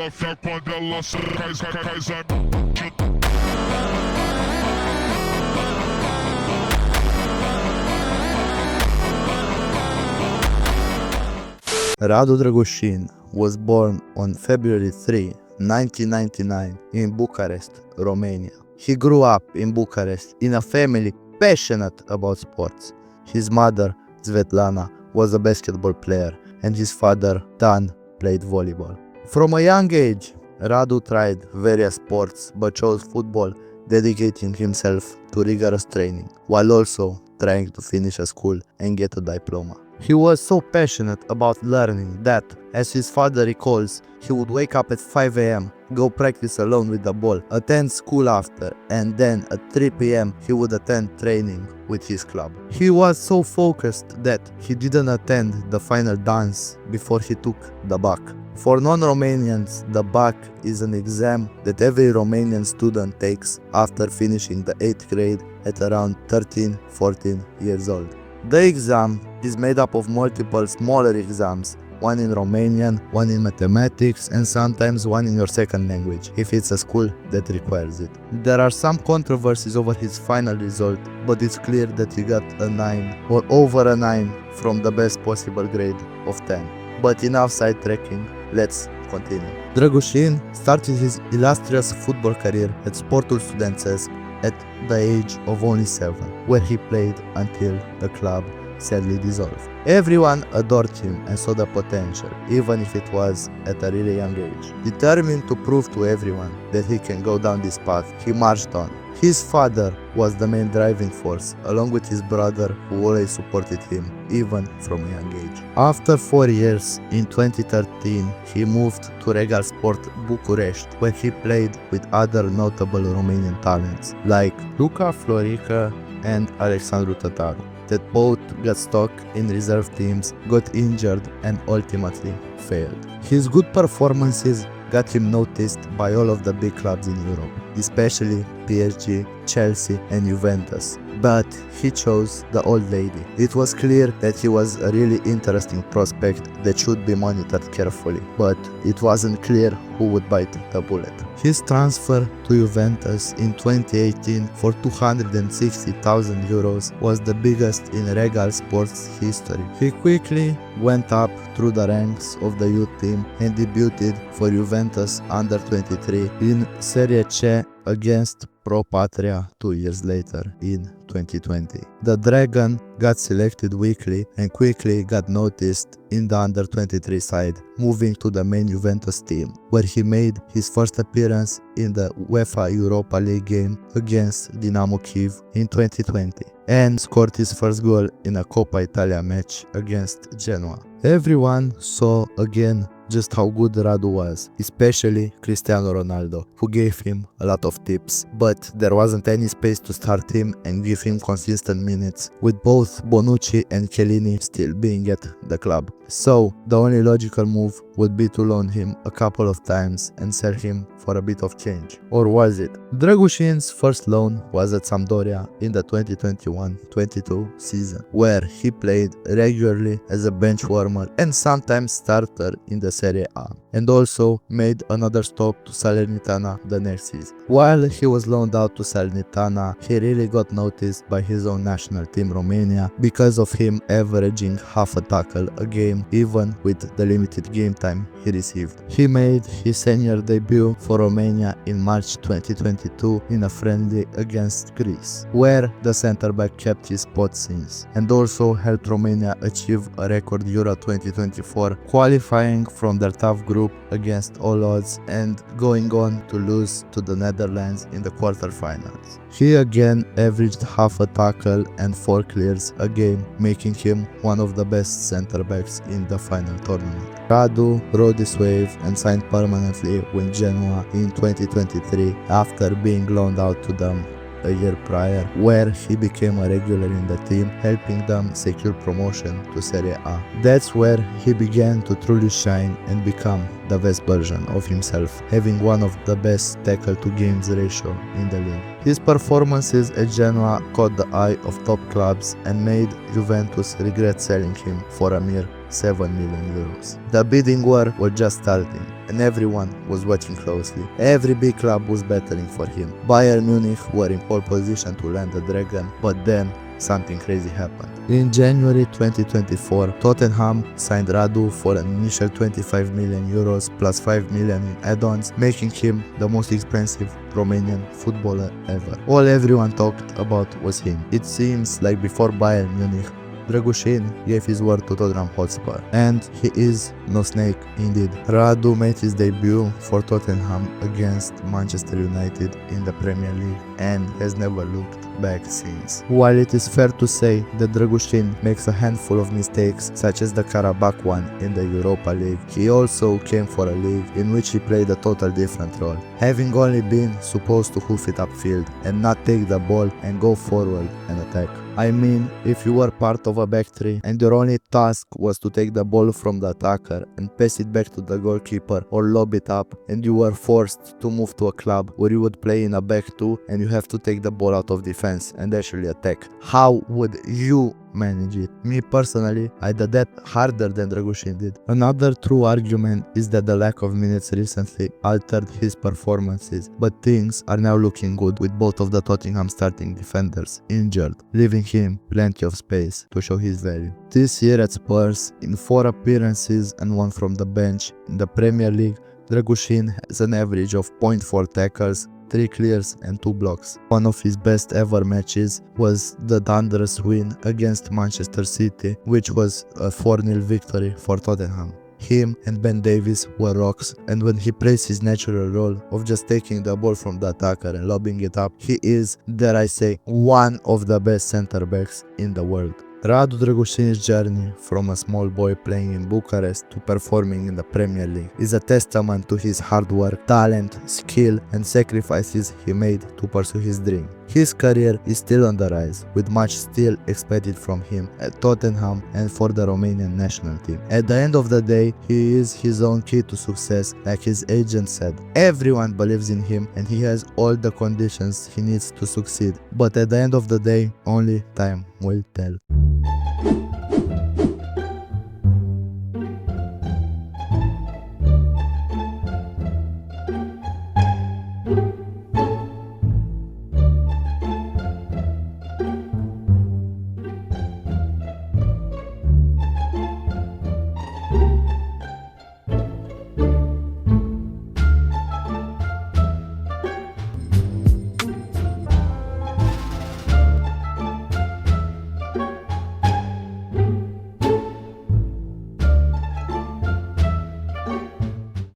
ela fé quando ela sai, Radu Dragusin was born on February 3, 1999 in Bucharest, Romania. He grew up in Bucharest in a family passionate about sports. His mother, Svetlana, was a basketball player and his father, Dan, played volleyball. From a young age, Radu tried various sports but chose football, dedicating himself to rigorous training, while also trying to finish a school and get a diploma. He was so passionate about learning that, as his father recalls, he would wake up at 5 a.m., go practice alone with the ball, attend school after, and then at 3 p.m. he would attend training with his club. He was so focused that he didn't attend the final dance before he took the BAC. For non-Romanians, the BAC is an exam that every Romanian student takes after finishing the 8th grade at around 13-14 years old. The exam is made up of multiple smaller exams, one in Romanian, one in mathematics, and sometimes one in your second language, if it's a school that requires it. There are some controversies over his final result, but it's clear that he got a 9 or over a 9 from the best possible grade of 10. But enough sidetracking, let's continue. Dragusin started his illustrious football career at Sportul Studențesc at the age of only 7, where he played until the club sadly dissolved. Everyone adored him and saw the potential, even if it was at a really young age. Determined to prove to everyone that he can go down this path, he marched on. His father was the main driving force, along with his brother who always supported him, even from a young age. After 4 years, in 2013, he moved to Regal Sport Bucharest, where he played with other notable Romanian talents like Luca Florica and Alexandru Tataru, that both got stuck in reserve teams, got injured, and ultimately failed. His good performances got him noticed by all of the big clubs in Europe, especially PSG, Chelsea, and Juventus. But he chose the old lady. It was clear that he was a really interesting prospect that should be monitored carefully, but it wasn't clear who would bite the bullet. His transfer to Juventus in 2018 for 260,000 euros was the biggest in Regal Sports history. He quickly went up through the ranks of the youth team and debuted for Juventus under 23 in Serie C against Pro Patria 2 years later in 2020. The Dragon got selected weekly and quickly got noticed in the under 23 side, moving to the main Juventus team, where he made his first appearance in the UEFA Europa League game against Dinamo Kyiv in 2020 and scored his first goal in a Coppa Italia match against Genoa. Everyone saw again just how good Radu was, especially Cristiano Ronaldo, who gave him a lot of tips, but there wasn't any space to start him and give him consistent minutes, with both Bonucci and Chiellini still being at the club. So the only logical move would be to loan him a couple of times and sell him for a bit of change. Or was it? Dragusin's first loan was at Sampdoria in the 2021-22 season, where he played regularly as a bench warmer and sometimes starter in the Serie A, and also made another stop to Salernitana the next season. While he was loaned out to Salernitana, he really got noticed by his own national team Romania because of him averaging half a tackle a game, even with the limited game time he received. He made his senior debut for Romania in March 2022 in a friendly against Greece, where the centre-back kept his spot since, and also helped Romania achieve a record Euro 2024, qualifying from their tough group against all odds and going on to lose to the Netherlands in the quarterfinals. He again averaged half a tackle and 4 clears a game, making him one of the best centre-backs in the final tournament. Radu rode this wave and signed permanently with Genoa in 2023 after being loaned out to them a year prior, where he became a regular in the team, helping them secure promotion to Serie A. That's where he began to truly shine and become the best version of himself, having one of the best tackle to games ratio in the league. His performances at Genoa caught the eye of top clubs and made Juventus regret selling him for a mere 7 million euros. The bidding war was just starting, and everyone was watching closely. Every big club was battling for him. Bayern Munich were in pole position to land the Dragon, but then something crazy happened. In January 2024, Tottenham signed Radu for an initial 25 million euros plus 5 million in add-ons, making him the most expensive Romanian footballer ever. All everyone talked about was him. It seems like before Bayern Munich, Dragusin gave his word to Tottenham Hotspur, and he is no snake indeed. Radu made his debut for Tottenham against Manchester United in the Premier League and has never looked back since. While it is fair to say that Dragusin makes a handful of mistakes, such as the Karabakh one in the Europa League, he also came for a league in which he played a total different role, having only been supposed to hoof it upfield and not take the ball and go forward and attack. I mean, if you were part of a back three and your only task was to take the ball from the attacker and pass it back to the goalkeeper or lob it up, and you were forced to move to a club where you would play in a back two and you have to take the ball out of defense and actually attack, how would you manage it? Me personally, I did that harder than Dragusin did. Another true argument is that the lack of minutes recently altered his performances, but things are now looking good with both of the Tottenham starting defenders injured, leaving him plenty of space to show his value. This year at Spurs, in 4 appearances and 1 from the bench in the Premier League, Dragusin has an average of 0.4 tackles, 3 clears and 2 blocks. One of his best ever matches was the thunderous win against Manchester City, which was a 4-0 victory for Tottenham. Him and Ben Davies were rocks, and when he plays his natural role of just taking the ball from the attacker and lobbing it up, he is, dare I say, one of the best center backs in the world. Radu Dragusin's journey from a small boy playing in Bucharest to performing in the Premier League is a testament to his hard work, talent, skill and sacrifices he made to pursue his dream. His career is still on the rise, with much still expected from him at Tottenham and for the Romanian national team. At the end of the day, he is his own key to success, like his agent said. Everyone believes in him and he has all the conditions he needs to succeed, but at the end of the day, only time will tell.